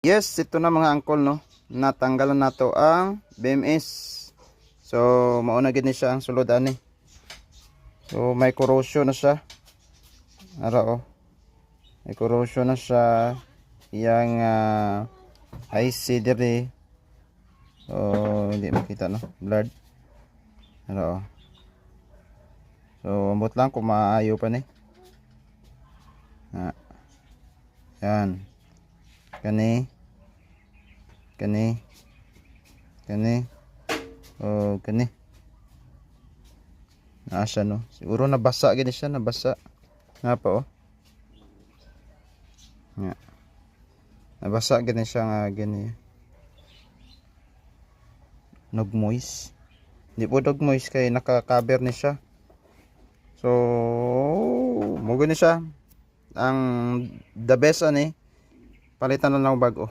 Yes, ito na mga angkol, no. Natanggalan na to ang BMS. So, mauna gid ni siya ang sulod ani. So, may corrosion na siya. Ara oh. May corrosion na siya. Yang IC diri. So, hindi makita, no. Blurred. Ara oh. So, ambot lang kung maayo pa ni. Yan. Kani. Oh, kani. Nasa, no. Siguro nabasa gini siya, nabasa. Nga pa oh. Nga. Nabasa gini siya nga gini. Nagmoist. Hindi po nagmoist kay naka-cover ni siya. So, mo gini siya. Ang the best ani, palitan na lang bago.